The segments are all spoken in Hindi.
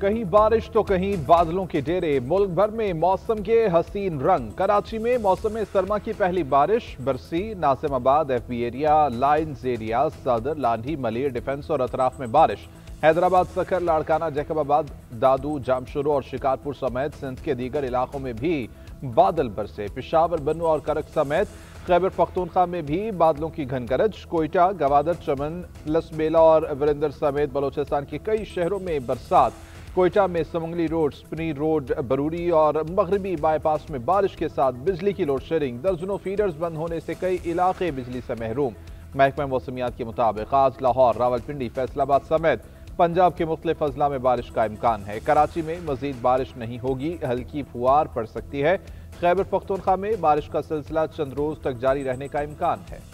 कहीं बारिश तो कहीं बादलों के डेरे। मुल्क भर में मौसम के हसीन रंग। कराची में मौसम सरमा की पहली बारिश बरसी। नासिमाबाद, एफबी एरिया, लाइन्स एरिया, सदर, लांढी, मलिर, डिफेंस और अतराफ में बारिश। हैदराबाद, सखर, लाड़काना, जैकबाबाद, दादू, जामशुरू और शिकारपुर समेत सिंध के दीगर इलाकों में भी बादल बरसे। पेशावर, बन्नू और करक समेत खैबर पख्तूनख्वा में भी बादलों की घनगरज। कोयटा, गवादर, चमन, लसबेला और वरिंदर समेत बलोचिस्तान के कई शहरों में बरसात। कोयटा में समंगली रोड, स्पनी रोड, बरूरी और मगरबी बाईपास में बारिश के साथ बिजली की लोड शेडिंग। दर्जनों फीडर्स बंद होने से कई इलाके बिजली से महरूम। महकमा मौसमियात के मुताबिक आज लाहौर, रावलपिंडी, फैसलाबाद समेत पंजाब के मुख्तलिफ अजला में बारिश का इम्कान है। कराची में मजीद बारिश नहीं होगी, हल्की फुहार पड़ सकती है। खैबर पख्तूनख्वा में बारिश का सिलसिला चंद रोज तक जारी रहने का इम्कान है।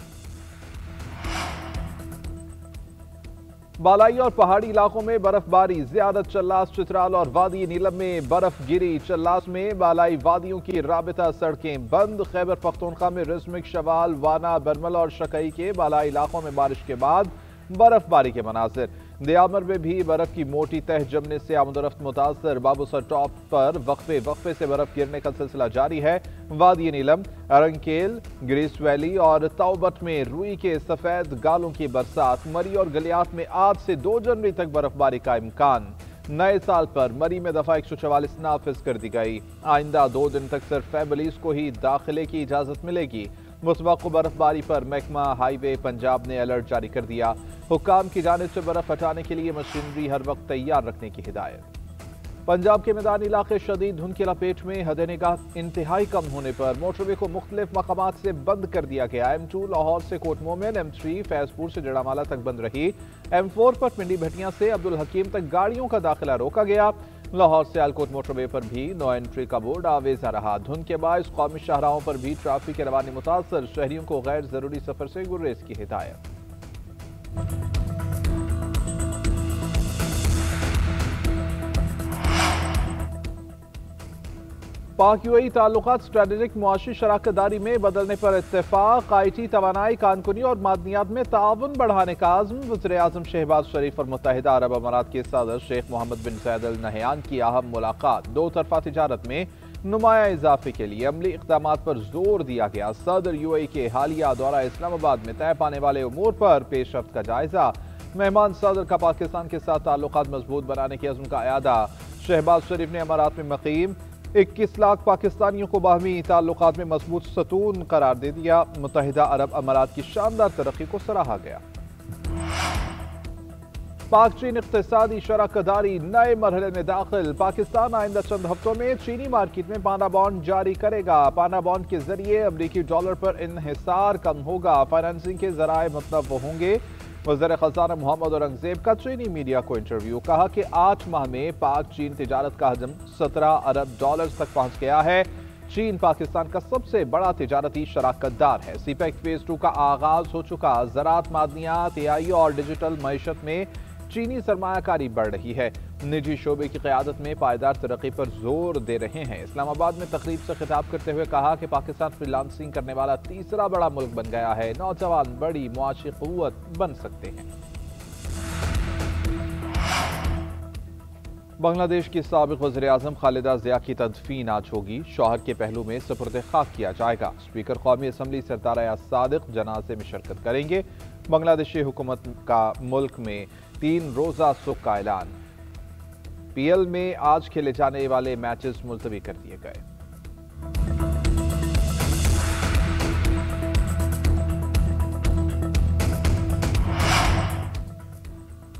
बालाई और पहाड़ी इलाकों में बर्फबारी। ज़ियादत चल्लास, चित्राल और वादी नीलम में बर्फ गिरी। चल्लास में बालाई वादियों की राबिता सड़कें बंद। खैबर पख्तूनख्वा में रिजमिक, शवाल, वाना, बरमल और शकई के बालाई इलाकों में बारिश के बाद बर्फबारी के मनाजिर। दियामर में भी बर्फ की मोटी तह जमने से आमदोरफ्त मुतासर। बाबूसर टॉप पर वक्फे वक्फे से बर्फ गिरने का सिलसिला जारी है। वादी नीलम, अरंकेल, ग्रीस वैली और तौबट में रुई के सफेद गालों की बरसात। मरी और गलियात में आज से 2 जनवरी तक बर्फबारी का इम्कान। नए साल पर मरी में दफा 144 नाफिज कर दी गई। आइंदा 2 दिन तक सिर्फ फैमिलीज को ही दाखिले की इजाजत मिलेगी। मुतवक्किल बर्फबारी पर महकमा हाईवे पंजाब ने अलर्ट जारी कर दिया। हुक्काम की जानिब से बर्फ हटाने के लिए मशीनरी हर वक्त तैयार रखने की हिदायत। पंजाब के मैदानी इलाके शदीद धुंध की लपेट में। हद निगाह इंतहाई कम होने पर मोटरवे को मुख्तलिफ मकामात से बंद कर दिया गया। M2 लाहौर से कोट मोमिन, M3 फैजपुर से जड़ामाला तक बंद रही। M4 पर पिंडी भटियां से अब्दुल हकीम तक गाड़ियों का दाखिला रोका गया। लाहौर से आलकोट मोटरवे पर भी नो एंट्री का बोर्ड आवेजा रहा। धुंध के बायस कौमी शाहराहों पर भी ट्रैफिक के रवानी मुतासर। शहरियों को गैर जरूरी सफर से गुरेज की हिदायत। पाक यूएई ताल्लुकात स्ट्रेटेजिक मुआशी शराकतदारी में बदलने पर इत्तेफाक। IT, तवानाई, कानकुनी और मादनियात में ताउन बढ़ाने का आज़म। वज़ीर-ए-आज़म शहबाज शरीफ और मुत्तहिदा अरब अमारात के सदर शेख मोहम्मद बिन ज़ायद अल नहयान की अहम मुलाकात। 2 तरफा तिजारत में नुमाया इजाफे के लिए अमली इक़दामात पर जोर दिया गया। सदर यूएई के हालिया दौरा इस्लामाबाद में तय पाने वाले उमूर पर पेशरफ्त का जायजा। मेहमान सदर का पाकिस्तान के साथ ताल्लुकात मजबूत बनाने के अज़्म का अयादा। शहबाज शरीफ ने अमारात में मकीम 21 लाख पाकिस्तानियों को बाहमी ताल्लुकात में मजबूत सतून करार दे दिया। मुत्तहिदा अरब अमारात की शानदार तरक्की को सराहा गया। पाक चीन इक़्तिसादी शराकतदारी नए मरहले में दाखिल। पाकिस्तान आइंदा चंद हफ्तों में चीनी मार्केट में पाना बॉन्ड जारी करेगा। पाना बॉन्ड के जरिए अमरीकी डॉलर पर इन्हिसार कम होगा। फाइनेंसिंग के जराए मुतनव्वो होंगे। वज़ीर ख़ज़ाना मोहम्मद औरंगज़ेब का चीनी मीडिया को इंटरव्यू। कहा कि 8 माह में पाक चीन तिजारत का हजम 17 अरब डॉलर्स तक पहुंच गया है। चीन पाकिस्तान का सबसे बड़ा तिजारती शराकतदार है। सीपेक फेज 2 का आगाज हो चुका। ज़राअत, मादनियात, AI और डिजिटल मईशत में चीनी सरमायाकारी बढ़ रही है। निजी शोबे की क़यादत में पायदार तरक्की पर जोर दे रहे हैं। इस्लामाबाद में तकरीब से खिताब करते हुए कहा कि पाकिस्तान फ्रीलांसिंग करने वाला तीसरा बड़ा मुल्क बन गया है। नौजवान बड़ी मुआशी क़ुव्वत बन सकते हैं। बांग्लादेश की साबिक़ वज़ीर-ए-आज़म खालिदा ज़िया की तदफीन आज होगी। शौहर के पहलू में सुपुर्द खाक किया जाएगा। स्पीकर कौमी असम्बली सरदार अयाज सादिक जनाजे में शिरकत करेंगे। बांग्लादेशी हुकूमत का मुल्क में 3 रोज़ा सुख का ऐलान। PL में आज खेले जाने वाले मैचेस मुलतवी कर दिए गए।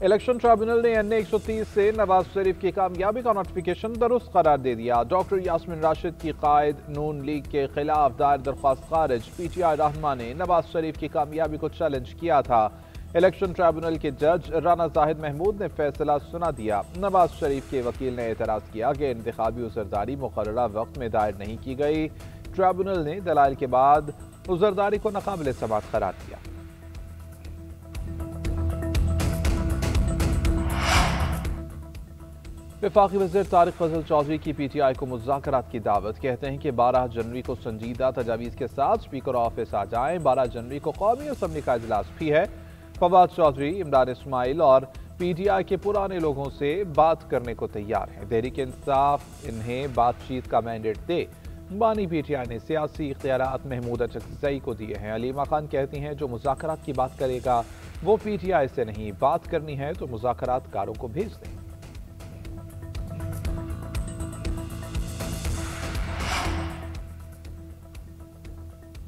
इलेक्शन ट्रिब्यूनल ने NA 130 से नवाज शरीफ की कामयाबी का नोटिफिकेशन दुरुस्त करार दे दिया। डॉक्टर यास्मीन राशिद की कायद नून लीग के खिलाफ दायर दरख्वास्त खारिज। PTI रहनुमा ने नवाज शरीफ की कामयाबी को चैलेंज किया था। इलेक्शन ट्रिब्यूनल के जज राना जाहिद महमूद ने फैसला सुना दिया। नवाज शरीफ के वकील ने एतराज किया कि इंतखाबी उज़रदारी मुकर्ररा वक्त में दायर नहीं की गई। ट्रिब्यूनल ने दलाइल के बाद उज़रदारी को नाकाबिल समाअत करार दिया। वफाकी वज़ीर तारिक फजल चौधरी की PTI को मुज़ाकरात की दावत। कहते हैं कि 12 जनवरी को संजीदा तजावीज़ के साथ स्पीकर ऑफिस आ जाएं। 12 जनवरी को कौमी असम्बली का इजलास भी है। फवाद चौधरी, इमरान इस्माइल और पीटीआई के पुराने लोगों से बात करने को तैयार है। तहरीक इंसाफ इन्हें बातचीत का मैंडेट दे। बानी पीटीआई ने सियासी इख्तियारात महमूद अचकजई को दिए हैं। अलीमा खान कहती हैं जो मुज़ाकरात की बात करेगा वो पीटीआई से नहीं, बात करनी है तो मुज़ाकरात कारों को भेज दें।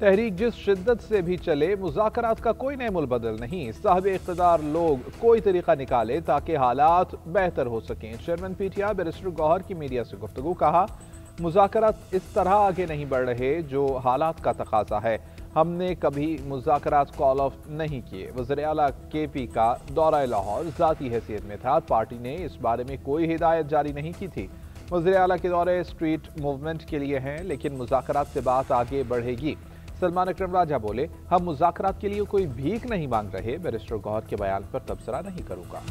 तहरीक जिस शिद्दत से भी चले, मुज़ाकरात का कोई नेमुल बदल नहीं। साहिब इख्तिदार लोग कोई तरीका निकाले ताकि हालात बेहतर हो सकें। चेयरमैन पीटीआई बैरिस्टर गौहर की मीडिया से गुफ्तगू। कहा, मुज़ाकरात इस तरह आगे नहीं बढ़ रहे जो हालात का तकाजा है। हमने कभी मुज़ाकरात कॉल ऑफ नहीं किए। वज़ीर आला केपी का दौरा लाहौर ज़ाती हैसियत में था। पार्टी ने इस बारे में कोई हिदायत जारी नहीं की थी। वज़ीर आला के दौरे स्ट्रीट मूवमेंट के लिए हैं, लेकिन मुज़ाकरात से बात आगे बढ़ेगी। सलमान अकरम राजा बोले, हम मुज़ाकरात के लिए कोई भीख नहीं मांग रहे। बैरिस्टर गौहर के बयान पर तबसरा नहीं करूंगा।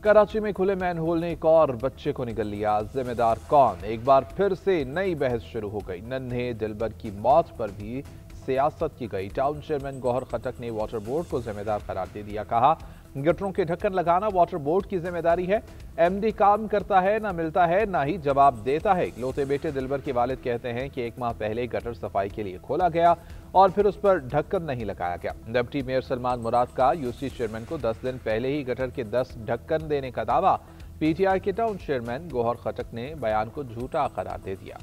कराची में खुले मैनहोल ने एक और बच्चे को निगल लिया। जिम्मेदार कौन? एक बार फिर से नई बहस शुरू हो गई। नन्हे दिलबर की मौत पर भी सियासत की गई। टाउन चेयरमैन गौहर खटक ने वाटर बोर्ड को जिम्मेदार करार दे दिया। कहा, गटरों के ढक्कन लगाना वाटर बोर्ड की जिम्मेदारी है। एमडी काम करता है, ना मिलता है, ना ही जवाब देता है। इकलौते बेटे दिलबर के वालिद कहते हैं कि 1 माह पहले गटर सफाई के लिए खोला गया और फिर उस पर ढक्कन नहीं लगाया गया। डिप्टी मेयर सलमान मुराद का यूसी चेयरमैन को 10 दिन पहले ही गटर के 10 ढक्कन देने का दावा। पीटीआई के टाउन चेयरमैन गौहर खटक ने बयान को झूठा करार दे दिया।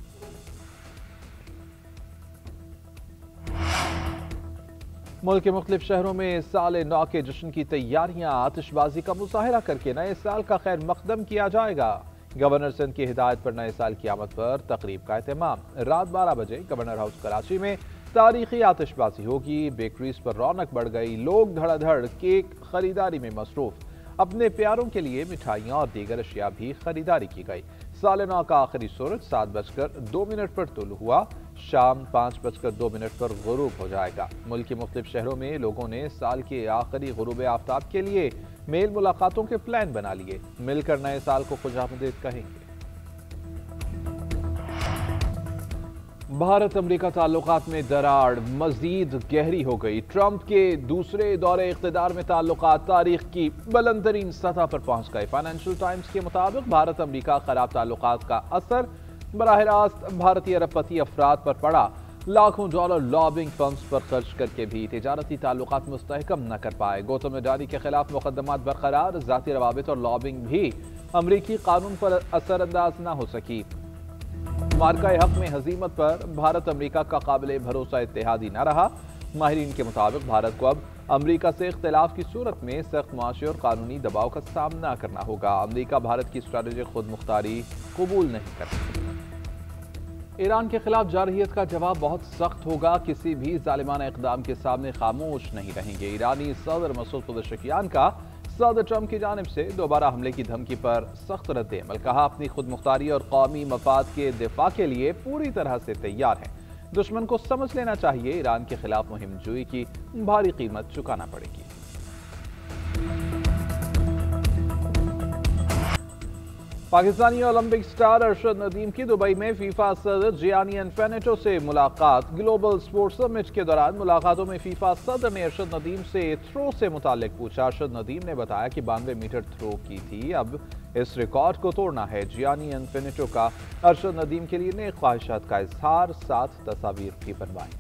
मुल्क के मुख्तलिफ शहरों में साल नौ के जश्न की तैयारियां, आतिशबाजी का मुजाहरा करके नए साल का खैर मकदम किया जाएगा। गवर्नर सिंध की हिदायत पर नए साल की आमद पर तकरीब का एहतमाम। रात 12 बजे गवर्नर हाउस कराची में तारीखी आतिशबाजी होगी। बेकरीज पर रौनक बढ़ गई। लोग धड़ाधड़ केक खरीदारी में मसरूफ। अपने प्यारों के लिए मिठाइयां और दीगर अशिया भी खरीदारी की गई। साल नौ का आखिरी सूरज 7:02 पर तुलू हुआ। शाम 5:02 पर गुरूब हो जाएगा। मुल्क के मुख्तलिफ शहरों में लोगों ने साल के आखिरी गुरूब आफ्ताब के लिए मेल मुलाकातों के प्लान बना लिए। मिलकर नए साल को खुशामदीद कहेंगे। भारत अमेरिका ताल्लुकात में दरार मजीद गहरी हो गई। ट्रंप के दूसरे दौरे इख्तिदार में ताल्लुकात तारीख की बुलंदतरीन सतह पर पहुंच गए। फाइनेंशियल टाइम्स के मुताबिक भारत अमेरिका खराब ताल्लुकात का असर बराह रास्त भारतीय अरबपति अफराद पर पड़ा। लाखों डॉलर लॉबिंग फर्म्स पर खर्च करके भी तिजारती ताल्लुकात मुस्तहकम न कर पाए। गौतम अडानी के खिलाफ मुकदमात बरकरार। जाती रवाबित और लॉबिंग भी अमरीकी कानून पर असरअंदाज न हो सकी। मार्का हक में हजीमत पर भारत अमेरिका का काबिल भरोसा इत्तेहादी न रहा। माहिरीन के मुताबिक भारत को अब अमेरिका से इख्तिलाफ की सूरत में सख्त मुआशी और कानूनी दबाव का सामना करना होगा। अमेरिका भारत की स्ट्रेटेजिक खुद मुख्तारी कबूल नहीं करती। ईरान के खिलाफ जारहियत का जवाब बहुत सख्त होगा। किसी भी जालिमाना इक़दाम के सामने खामोश नहीं रहेंगे। ईरानी सदर मसूद पज़ेश्कियान का सदर ट्रंप की जानिब से दोबारा हमले की धमकी पर सख्त रद्द-ए-अमल। कहा, अपनी खुद मुख्तारी और कौमी मफाद के दिफा के लिए पूरी तरह से तैयार है। दुश्मन को समझ लेना चाहिए ईरान के खिलाफ मुहिम जुई की भारी कीमत चुकाना पड़ेगी। पाकिस्तानी ओलंपिक स्टार अरशद नदीम की दुबई में फीफा सदर जियानी इन्फिनिटो से मुलाकात। ग्लोबल स्पोर्ट्स समिट के दौरान मुलाकातों में फीफा सदर ने अरशद नदीम से थ्रो से मुतालिक पूछा। अरशद नदीम ने बताया कि 92 मीटर थ्रो की थी, अब इस रिकॉर्ड को तोड़ना है। जियानी इन्फिनिटो का अरशद नदीम के लिए नेक ख्वाहिशात का इजहार, साथ तस्वीर भी बनवाई।